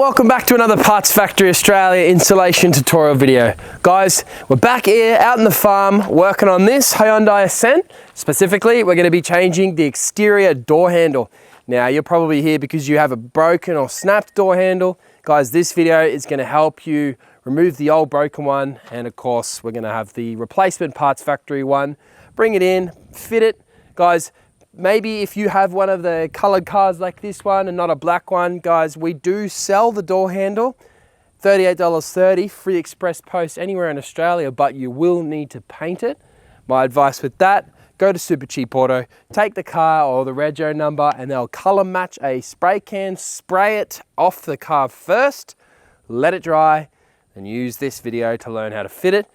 welcome back to another Parts Factory Australia installation tutorial video. Guys, we're back here out in the farm working on this Hyundai Ascent. Specifically, we're going to be changing the exterior door handle. Now, you're probably here because you have a broken or snapped door handle. Guys, this video is going to help you remove the old broken one, and of course, we're going to have the replacement Parts Factory one. Bring it in, fit it. Guys, maybe if you have one of the colored cars like this one and not a black one, guys, we do sell the door handle, $38.30, free express post anywhere in Australia, but you will need to paint it. My advice with that, go to Super Cheap Auto, take the car or the rego number and they'll color match a spray can, spray it off the car first, let it dry, and use this video to learn how to fit it.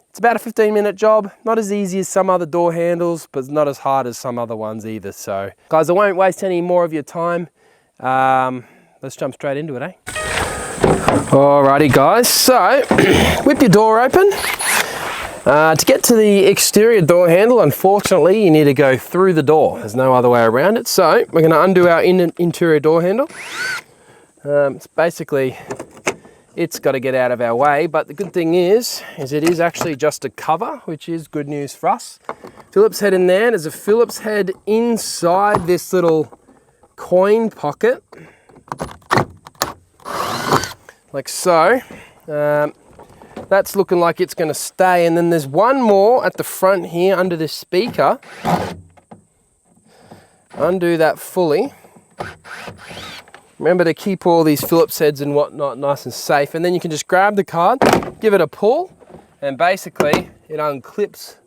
It's about a 15-minute job, not as easy as some other door handles, but not as hard as some other ones either. So, guys, I won't waste any more of your time. Let's jump straight into it, eh? Alrighty, guys, so whip your door open. To get to the exterior door handle, unfortunately, you need to go through the door. There's no other way around it. So, we're going to undo our interior door handle. It's basically... it's got to get out of our way, but the good thing is it is actually just a cover, which is good news for us. Phillips head in there. There's a Phillips head inside this little coin pocket, like so. That's looking like it's going to stay, and then there's one more at the front here under this speaker. Undo that fully. Remember to keep all these Phillips heads and whatnot nice and safe, and then you can just grab the card, give it a pull, and basically it unclips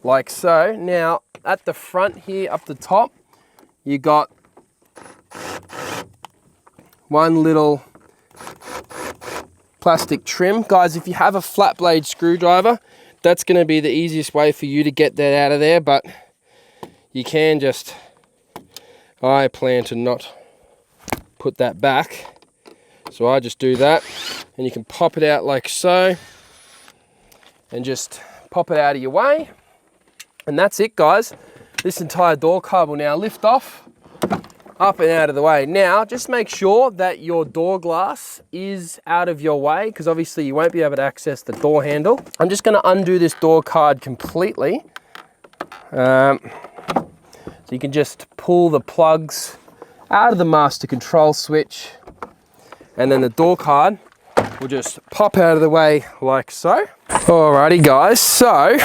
like so. Now at the front here up the top, you got one little plastic trim. Guys, if you have a flat blade screwdriver, that's going to be the easiest way for you to get that out of there, but you can just, I plan to not put that back, so I just do that, and you can pop it out like so and just pop it out of your way, and that's it, guys. This entire door card will now lift off, up and out of the way. Now just make sure that your door glass is out of your way, because obviously you won't be able to access the door handle. I'm just going to undo this door card completely, so you can just pull the plugs out of the master control switch, and then the door card will just pop out of the way like so. Alrighty, guys, so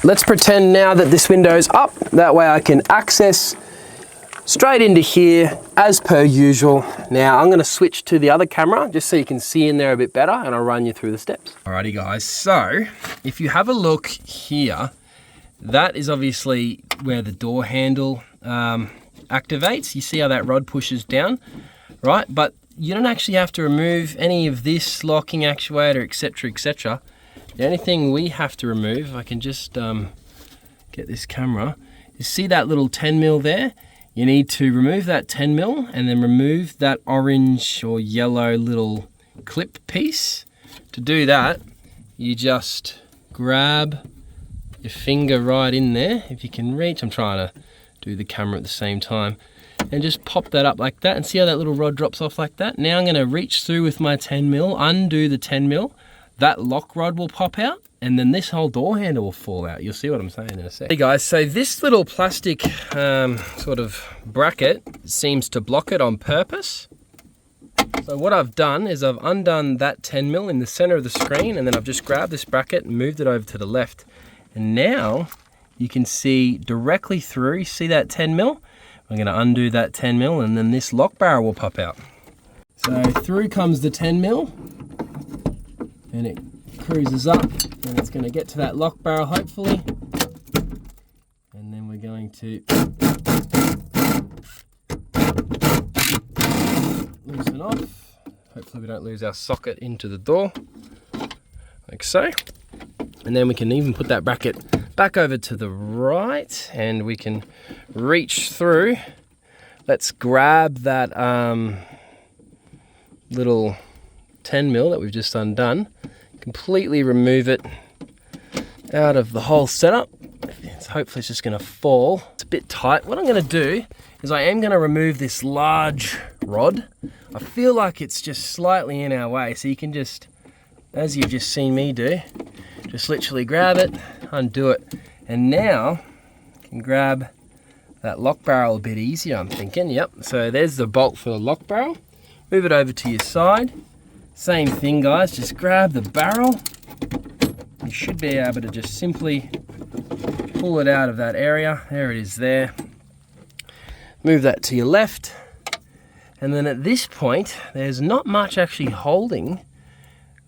let's pretend now that this window is up. That way I can access straight into here as per usual. Now I'm going to switch to the other camera just so you can see in there a bit better, and I'll run you through the steps. Alrighty, guys, so if you have a look here, that is obviously where the door handle activates. You see how that rod pushes down, right? But you don't actually have to remove any of this locking actuator, etc., etc. The only thing we have to remove, if I can just get this camera, you see that little 10mm there? You need to remove that 10mm and then remove that orange or yellow little clip piece. To do that, you just grab your finger right in there, if you can reach. I'm trying to do the camera at the same time, and just pop that up like that, and see how that little rod drops off like that. Now I'm going to reach through with my 10mm, undo the 10mm, that lock rod will pop out, and then this whole door handle will fall out. You'll see what I'm saying in a sec. Hey guys, so this little plastic sort of bracket seems to block it on purpose. So what I've done is I've undone that 10mm in the center of the screen, and then I've just grabbed this bracket and moved it over to the left, and now you can see directly through. You see that 10mm? I'm going to undo that 10mm, and then this lock barrel will pop out. So through comes the 10mm, and it cruises up, and it's going to get to that lock barrel hopefully, and then we're going to loosen off. Hopefully we don't lose our socket into the door, like so. And then we can even put that bracket back over to the right, and we can reach through. Let's grab that little 10mm that we've just undone, completely remove it out of the whole setup. Hopefully it's just going to fall. It's a bit tight. What I'm going to do is I am going to remove this large rod I feel like it's just slightly in our way, so you can just, as you've just seen me do, just literally grab it, undo it, and now you can grab that lock barrel a bit easier, I'm thinking. Yep, so there's the bolt for the lock barrel. Move it over to your side. Same thing, guys, just grab the barrel. You should be able to just simply pull it out of that area. There it is there. Move that to your left. And then at this point, there's not much actually holding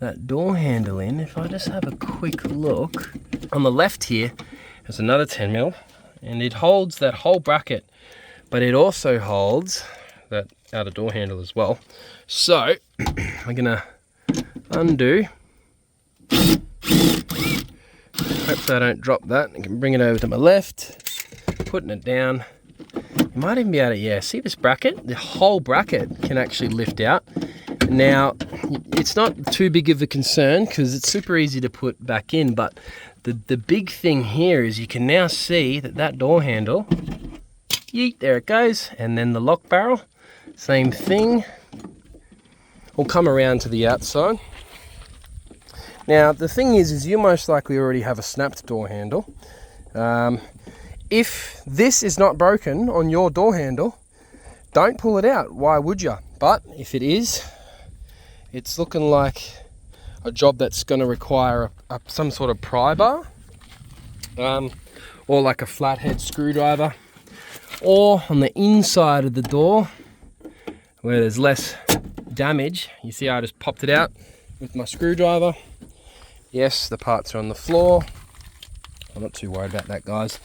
that door handle in. If I just have a quick look, on the left here, there's another 10mm, and it holds that whole bracket, but it also holds that outer door handle as well. So I'm gonna undo. Hopefully I don't drop that. I can bring it over to my left, putting it down. You might even be able to, yeah, see this bracket? The whole bracket can actually lift out. Now, it's not too big of a concern because it's super easy to put back in, but the big thing here is you can now see that that door handle, yeet, there it goes, and then the lock barrel, same thing, will come around to the outside. Now, the thing is you most likely already have a snapped door handle. If this is not broken on your door handle, don't pull it out. Why would you? But if it is, it's looking like a job that's going to require some sort of pry bar, or like a flathead screwdriver, or on the inside of the door where there's less damage. You see how I just popped it out with my screwdriver. Yes, the parts are on the floor. I'm not too worried about that, guys,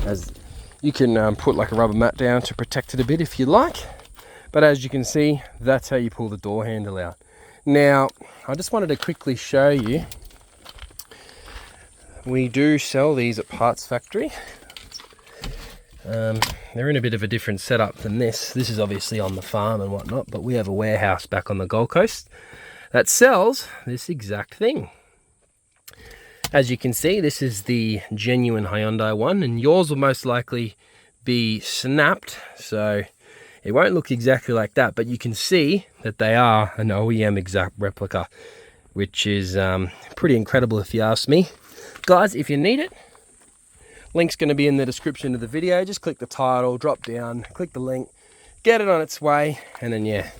as you can put like a rubber mat down to protect it a bit if you like. But as you can see, that's how you pull the door handle out. Now, I just wanted to quickly show you, we do sell these at Parts Factory. They're in a bit of a different setup than this. This is obviously on the farm and whatnot, but we have a warehouse back on the Gold Coast that sells this exact thing. As you can see, this is the genuine Hyundai one, and yours will most likely be snapped, so it won't look exactly like that, but you can see that they are an OEM exact replica, which is pretty incredible if you ask me. Guys, if you need it, link's going to be in the description of the video. Just click the title, drop down, click the link, get it on its way, and then yeah,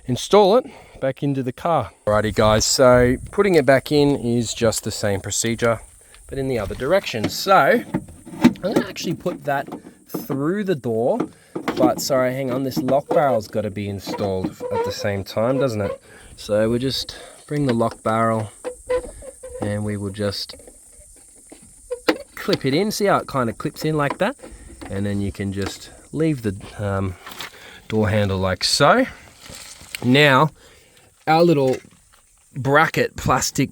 install it back into the car. Alrighty guys, so putting it back in is just the same procedure, but in the other direction. So I'm going to actually put that through the door, but sorry, hang on, this lock barrel's got to be installed at the same time, doesn't it? So we'll just bring the lock barrel and we will just clip it in. See how it kind of clips in like that? And then you can just leave the door handle like so. Now, our little bracket plastic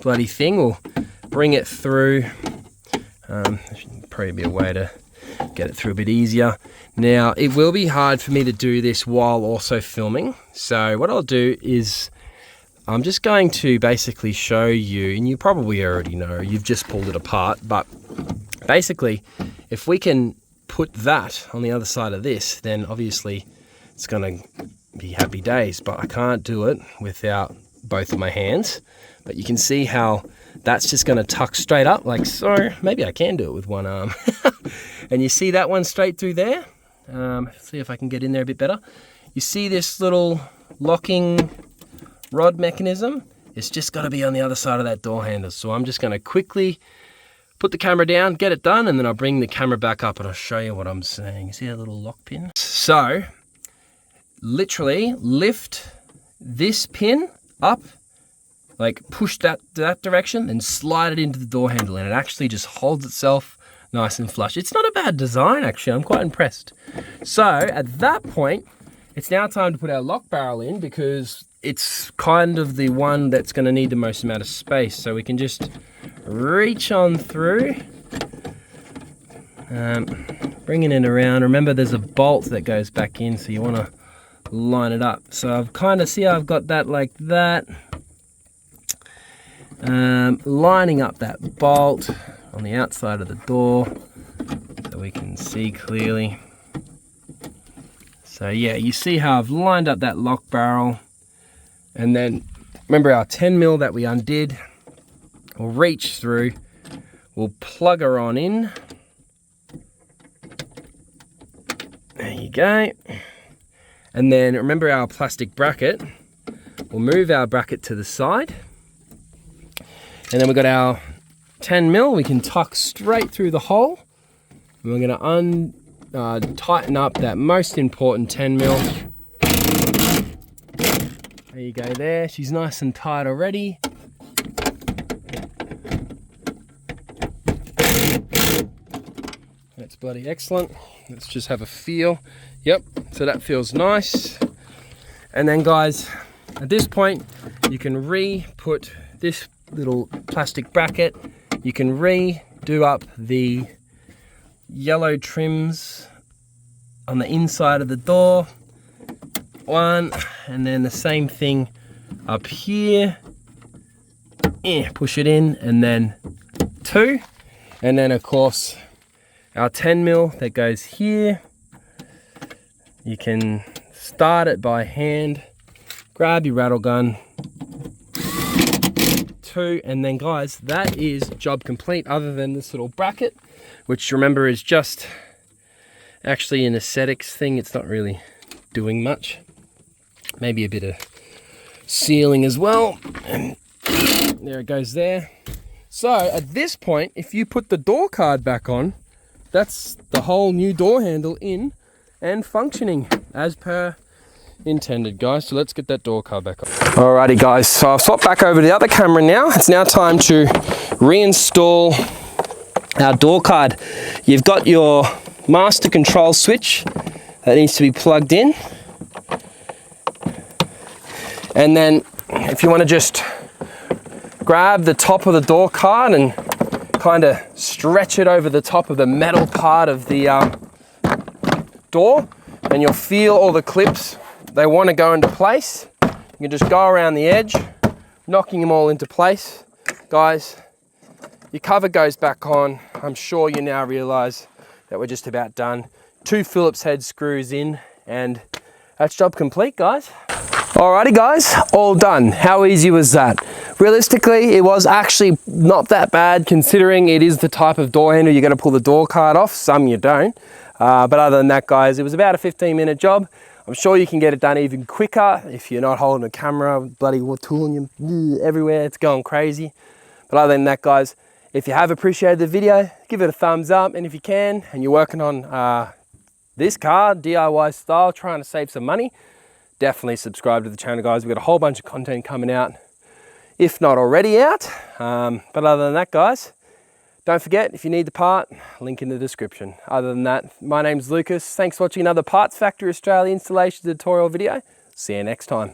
bloody thing will bring it through. There should probably be a way to get it through a bit easier. Now, it will be hard for me to do this while also filming. So what I'll do is I'm just going to basically show you, and you probably already know, you've just pulled it apart, but basically, if we can put that on the other side of this, then obviously it's going to be happy days, but I can't do it without both of my hands. But you can see how that's just going to tuck straight up like so. Maybe I can do it with one arm. And you see that one straight through there? See if I can get in there a bit better. You see this little locking rod mechanism? It's just got to be on the other side of that door handle. So I'm just going to quickly put the camera down, get it done, and then I'll bring the camera back up and I'll show you what I'm saying. See that little lock pin? So literally lift this pin up, like push that direction and slide it into the door handle, and it actually just holds itself nice and flush. It's not a bad design, actually. I'm quite impressed. So at that point, it's now time to put our lock barrel in, because it's kind of the one that's going to need the most amount of space. So we can just reach on through, bringing it around. Remember, there's a bolt that goes back in, so you want to line it up. So I've kind of, see how I've got that like that, lining up that bolt on the outside of the door so we can see clearly. So yeah, you see how I've lined up that lock barrel, and then remember our 10mm that we undid, we'll reach through, we'll plug her on in. There you go. And then remember our plastic bracket, we'll move our bracket to the side. And then we've got our 10mm, we can tuck straight through the hole. And we're gonna tighten up that most important 10mm. There you go there, she's nice and tight already. That's bloody excellent. Let's just have a feel. Yep, so that feels nice. And then guys, at this point, you can re-put this little plastic bracket. You can redo up the yellow trims on the inside of the door. One, and then the same thing up here. Push it in, and then two. And then of course, our 10mm that goes here. You can start it by hand, grab your rattle gun, two, and then guys, that is job complete, other than this little bracket, which remember is just actually an aesthetics thing. It's not really doing much. Maybe a bit of sealing as well, and there it goes there. So at this point, if you put the door card back on, that's the whole new door handle in and functioning as per intended, guys. So let's get that door card back on. Alrighty guys, so I've swapped back over to the other camera now. It's now time to reinstall our door card. You've got your master control switch that needs to be plugged in. And then if you want to just grab the top of the door card and kind of stretch it over the top of the metal part of the door, and you'll feel all the clips, they want to go into place. You can just go around the edge, knocking them all into place. Guys, your cover goes back on. I'm sure you now realize that we're just about done. 2 Phillips head screws in, and that's job complete, guys. Alrighty guys, all done. How easy was that? Realistically, it was actually not that bad, considering it is the type of door handle you're going to pull the door card off. Some you don't. But other than that, guys, it was about a 15-minute job. I'm sure you can get it done even quicker if you're not holding a camera, bloody tooling you everywhere. It's going crazy. But other than that, guys, if you have appreciated the video, give it a thumbs up. And if you can, and you're working on this car, DIY style, trying to save some money, definitely subscribe to the channel, guys. We've got a whole bunch of content coming out, if not already out. But other than that, guys, don't forget, if you need the part, link in the description. Other than that, my name's Lucas. Thanks for watching another Parts Factory Australia installation tutorial video. See you next time.